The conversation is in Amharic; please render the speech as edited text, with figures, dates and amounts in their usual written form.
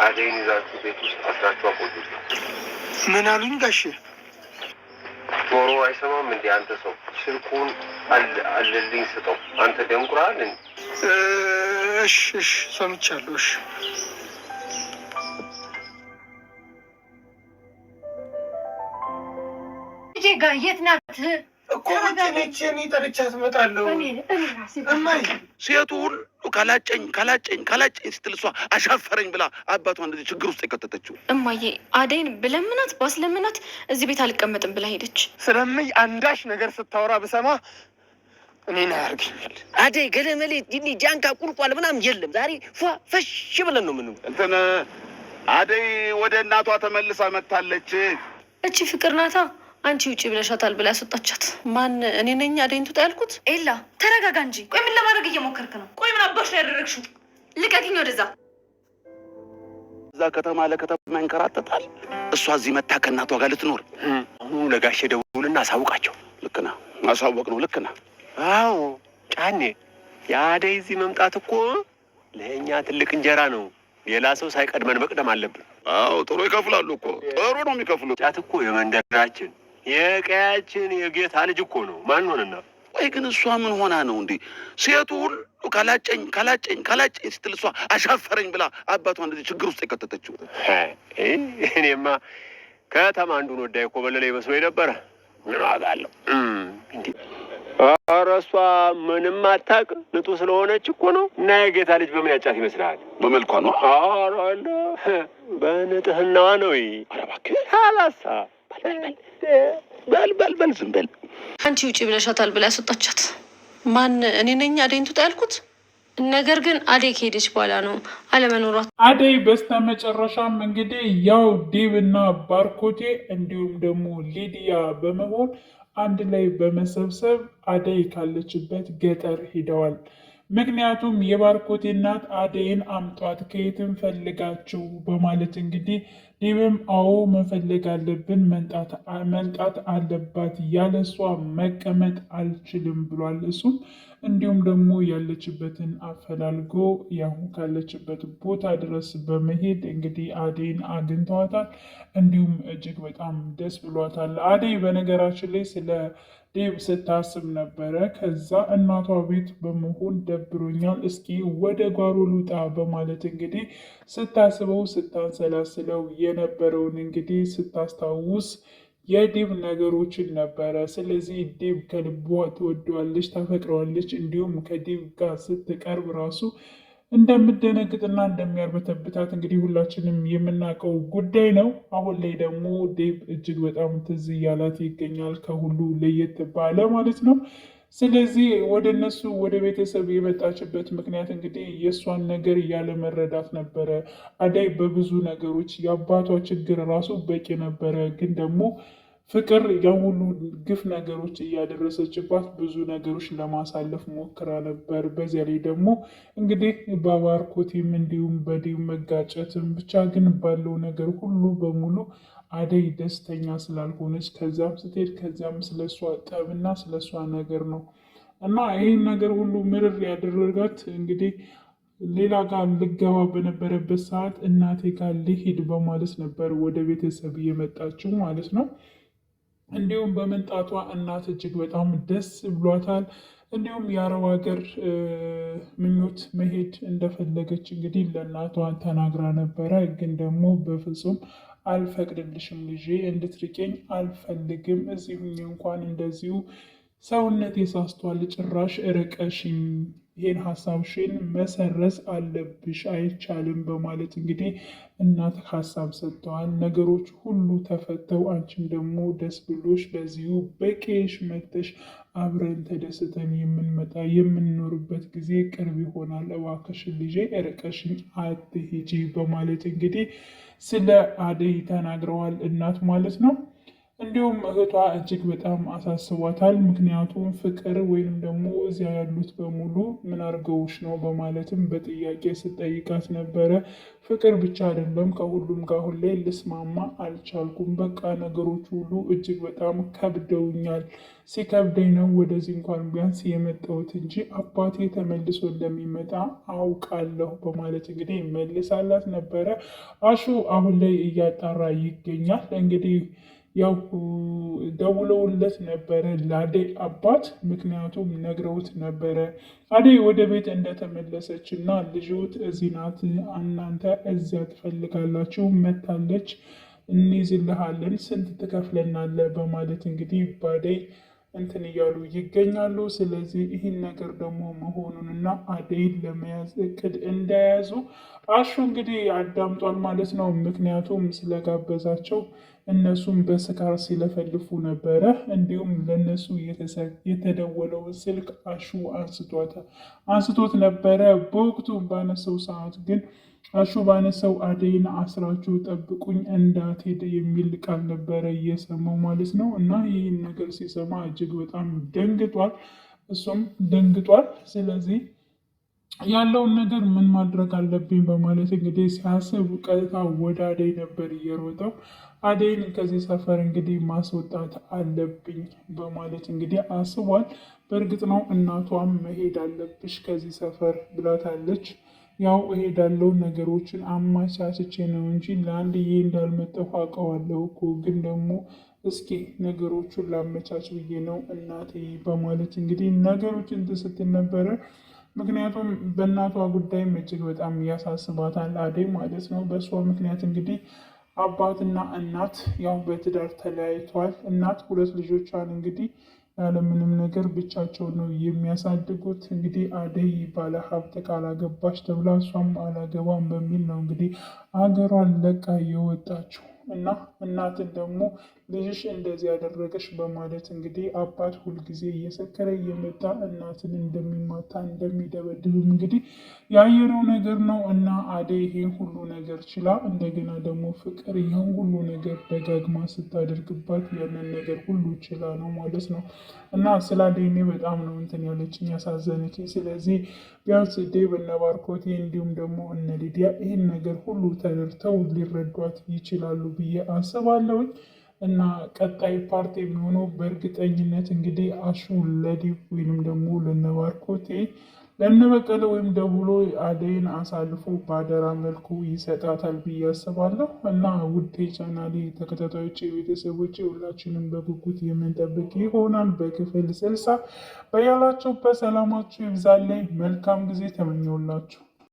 አደይን ይዛችሁ ቤት ውስጥ አስራችሁ አቆዩት። ምን አሉኝ ጋሼ? ጆሮ አይሰማም እንዴ? አንተ ሰው ስልኩን አለልኝ ስጠው። አንተ ደንቁራል እንዴ? እሺ ሰምቻለሁ። እሺ ጄጋ የት ናት እኮ? እኔ ጠርቻት እመጣለሁ። እማዬ ሴቱ ሁሉ ካላጨኝ ስትል እሷ አሻፈረኝ ብላ አባቷ እንደዚህ ችግር ውስጥ የከተተችው። እማዬ አደይን ብለምናት ባስለምናት እዚህ ቤት አልቀመጥም ብላ ሄደች። ስለምይ አንዳች ነገር ስታወራ ብሰማ እኔን አያርገኛል። አደይ ገለመሌ ጃንካ ቁልቋል ምናምን የለም። ዛሬ ፈሽ ብለን ነው ምን እንትን አደይ ወደ እናቷ ተመልሳ መጥታለች። እቺ ፍቅር ናታ። አንቺ ውጪ ብለሻታል ብላ ያስወጣቻት ማን? እኔ ነኝ አደይን ትውጣ ያልኩት። ኤላ ተረጋጋ እንጂ። ቆይ ምን ለማድረግ እየሞከርክ ነው? ቆይ ምን አባሽ ላይ ያደረግሽው? ልቀቂኝ ወደዛ። እዛ ከተማ ለከተማ ይንከራተታል። እሷ እዚህ መታ ከእናቷ ጋር ልትኖር። አሁን ለጋሼ ደውልና አሳውቃቸው። ልክ ነህ፣ ማሳወቅ ነው። ልክ ነህ። አዎ ጫኔ፣ የአደይ እዚህ መምጣት እኮ ለእኛ ትልቅ እንጀራ ነው። ሌላ ሰው ሳይቀድመን መቅደም አለብን። አዎ ጥሩ ይከፍላሉ እኮ፣ ጥሩ ነው የሚከፍሉት። ጫት እኮ የመንደራችን የቀያችን የጌታ ልጅ እኮ ነው። ማን ሆነና? ወይ ግን እሷ ምን ሆና ነው እንዴ? ሴቱ ሁሉ ካላጨኝ ስትል እሷ አሻፈረኝ ብላ አባቷ እንደዚህ ችግር ውስጥ የከተተችው። እኔማ ከተማ አንዱን ወዳይ እኮ በለለ ይመስሎኝ ነበረ። ምን ዋጋ አለው እንዴ? ኧረ እሷ ምንም አታውቅ፣ ንጡ ስለሆነች እኮ ነው። እና የጌታ ልጅ በምን ያጫት ይመስልሃል? በመልኳ ነው። ኧረ አለ በንጥህናዋ ነው። ኧረ እባክህ ካላሳ በል ዝም በል። አንቺ ውጪ ብለሻታል ብላ ያስወጣቻት ማን? እኔ ነኝ አደይን ትውጣ ያልኩት። ነገር ግን አደይ ከሄደች በኋላ ነው አለመኖሯ። አደይ በስተመጨረሻም እንግዲህ ያው ዴቭ እና ባርኮቴ እንዲሁም ደግሞ ሊዲያ በመሆን አንድ ላይ በመሰብሰብ አደይ ካለችበት ገጠር ሂደዋል። ምክንያቱም የባርኮቴ እናት አደይን አምጧት ከየትም ፈልጋችሁ በማለት እንግዲህ ዴቭም አዎ መፈለግ አለብን፣ መንጣት አለባት፣ ያለሷ መቀመጥ አልችልም ብሏል እሱም። እንዲሁም ደግሞ ያለችበትን አፈላልጎ ያሁ ካለችበት ቦታ ድረስ በመሄድ እንግዲህ አደይን አግኝተዋታል። እንዲሁም እጅግ በጣም ደስ ብሏታል። አደይ በነገራችን ላይ ስለ ዴቭ ስታስብ ነበረ። ከዛ እናቷ ቤት በመሆን ደብሮኛል፣ እስኪ ወደ ጓሮ ልውጣ በማለት እንግዲህ ስታስበው ስታንሰላስለው የነበረውን እንግዲህ ስታስታውስ የዴቭ ነገሮችን ነበረ። ስለዚህ ዴቭ ከልቧ ትወደዋለች፣ ታፈቅረዋለች። እንዲሁም ከዴቭ ጋር ስትቀርብ ራሱ እንደምደነግጥና እንደሚያርበተብታት እንግዲህ ሁላችንም የምናውቀው ጉዳይ ነው። አሁን ላይ ደግሞ ዴቭ እጅግ በጣም ትዝ እያላት ይገኛል፣ ከሁሉ ለየት ባለ ማለት ነው። ስለዚህ ወደ እነሱ ወደ ቤተሰብ የመጣችበት ምክንያት እንግዲህ የእሷን ነገር ያለመረዳት ነበረ። አደይ በብዙ ነገሮች የአባቷ ችግር ራሱ በቂ ነበረ፣ ግን ደግሞ ፍቅር የሁሉ ግፍ ነገሮች እያደረሰችባት ብዙ ነገሮች ለማሳለፍ ሞክራ ነበር። በዚያ ላይ ደግሞ እንግዲህ በባርኮቴም እንዲሁም በዴቭ መጋጨትም ብቻ ግን ባለው ነገር ሁሉ በሙሉ አደይ ደስተኛ ስላልሆነች ከዛም ስትሄድ ከዚያም ስለሷ ጠብና ስለሷ ነገር ነው እና ይህን ነገር ሁሉ ምርር ያደረጋት እንግዲህ ሌላ ጋር ልገባ በነበረበት ሰዓት እናቴ ጋር ልሂድ በማለት ነበር ወደ ቤተሰብ እየመጣችው ማለት ነው። እንዲሁም በመምጣቷ እናት እጅግ በጣም ደስ ብሏታል። እንዲሁም የአረብ ሀገር ምኞት መሄድ እንደፈለገች እንግዲህ ለእናቷ ተናግራ ነበረ። ግን ደግሞ በፍጹም አልፈቅድልሽም ልጄ፣ እንድትርቄኝ አልፈልግም። እዚሁ እንኳን እንደዚሁ ሰውነት የሳስቷል፣ ጭራሽ ርቀሽኝ ይህን ሀሳብሽን መሰረዝ አለብሽ፣ አይቻልም በማለት እንግዲህ እናት ሀሳብ ሰጥተዋል። ነገሮች ሁሉ ተፈተው አንቺም ደግሞ ደስ ብሎሽ በዚሁ በቄሽ መጥተሽ አብረን ተደስተን የምንኖርበት ጊዜ ቅርብ ይሆናል። እባክሽን ልጄ ርቀሽኝ አትሂጂ በማለት እንግዲህ ስለ አደይ ተናግረዋል እናት ማለት ነው። እንዲሁም እህቷ እጅግ በጣም አሳስቧታል። ምክንያቱም ፍቅር ወይም ደግሞ እዚያ ያሉት በሙሉ ምን አድርገውሽ ነው በማለትም በጥያቄ ስጠይቃት ነበረ። ፍቅር ብቻ አይደለም ከሁሉም ጋር ሁሌ ልስማማ አልቻልኩም። በቃ ነገሮች ሁሉ እጅግ በጣም ከብደውኛል። ሲከብደኝ ነው ወደዚህ እንኳን ቢያንስ የመጣሁት እንጂ አባቴ ተመልሶ እንደሚመጣ አውቃለሁ በማለት እንግዲህ መልሳላት ነበረ። አሹ አሁን ላይ እያጣራ ይገኛል። እንግዲህ ያው ደውለውለት ነበረ ለአደይ አባት። ምክንያቱም ነግረውት ነበረ አደይ ወደ ቤት እንደተመለሰች እና ልጆት እዚህ ናት፣ እናንተ እዚያ ትፈልጋላችሁ፣ መታለች፣ እንይዝልሃለን፣ ስንት ትከፍለናለ በማለት እንግዲህ በአደይ እንትን እያሉ ይገኛሉ። ስለዚህ ይህን ነገር ደግሞ መሆኑንና አደይን ለመያዝ እቅድ እንደያዙ አሹ እንግዲህ አዳምጧል ማለት ነው። ምክንያቱም ስለጋበዛቸው እነሱም በስካር ሲለፈልፉ ነበረ። እንዲሁም ለነሱ የተደወለው ስልክ አሹ አንስቶት ነበረ። በወቅቱ ባነሰው ሰዓት ግን አሹ ባነሰው አደይን አስራችሁ ጠብቁኝ እንዳትሄድ የሚል ቃል ነበረ እየሰማው ማለት ነው። እና ይህን ነገር ሲሰማ እጅግ በጣም ደንግጧል። እሱም ደንግጧል። ስለዚህ ያለውን ነገር ምን ማድረግ አለብኝ በማለት እንግዲህ ሲያስብ ቀጥታ ወደ አደይ ነበር እየሮጠው። አደይን ከዚህ ሰፈር እንግዲህ ማስወጣት አለብኝ በማለት እንግዲህ አስቧል። በእርግጥ ነው እናቷም መሄድ አለብሽ ከዚህ ሰፈር ብላታለች። ያው እሄዳለሁ ነገሮችን አማቻችቼ ነው እንጂ ለአንድዬ እንዳልመጣሁ አውቀዋለሁ እኮ፣ ግን ደግሞ እስኪ ነገሮቹን ላመቻች ብዬ ነው እናቴ በማለት እንግዲህ ነገሮችን ስትል ነበረ። ምክንያቱም በእናቷ ጉዳይም እጅግ በጣም ያሳስባታል አደይ ማለት ነው። በእሷ ምክንያት እንግዲህ አባትና እናት ያው በትዳር ተለያይተዋል። እናት ሁለት ልጆቿን እንግዲህ ያለምንም ነገር ብቻቸውን ነው የሚያሳድጉት። እንግዲህ አደይ ባለ ሀብት ካላገባች ተብላ እሷም አላገባም በሚል ነው እንግዲህ አገሯን ለቃ የወጣችው እና እናትን ደግሞ ልጅሽ እንደዚህ ያደረገሽ በማለት እንግዲህ አባት ሁልጊዜ እየሰከረ እየመጣ እናትን እንደሚማታ እንደሚደበድብም እንግዲህ ያየነው ነገር ነው። እና አደይ ይሄን ሁሉ ነገር ችላ እንደገና ደግሞ ፍቅር ይህን ሁሉ ነገር ደጋግማ ስታደርግባት ያንን ነገር ሁሉ ችላ ነው ማለት ነው። እና ስለ አደይ እኔ በጣም ነው እንትን ያለችኝ ያሳዘነችኝ። ስለዚህ ቢያንስ ዴቭ እነ ባርኮቴ እንዲሁም ደግሞ እነ ሊዲያ ይህን ነገር ሁሉ ተረድተው ሊረዷት ይችላሉ ብዬ አስባለሁኝ። እና ቀጣይ ፓርቲ የሚሆነው በእርግጠኝነት እንግዲህ አሹ ለዲቭ ወይም ደግሞ ለነባርኮቴ ለነበቀለ ወይም ደውሎ አደይን አሳልፎ በአደራ መልኩ ይሰጣታል ብዬ አስባለሁ። እና ውድ ቻናሌ ተከታታዮች ቤተሰቦች ሁላችንም በጉጉት የምንጠብቅ ይሆናል። በክፍል 60 በያላችሁበት ሰላማችሁ ይብዛልኝ። መልካም ጊዜ ተመኘውላችሁ።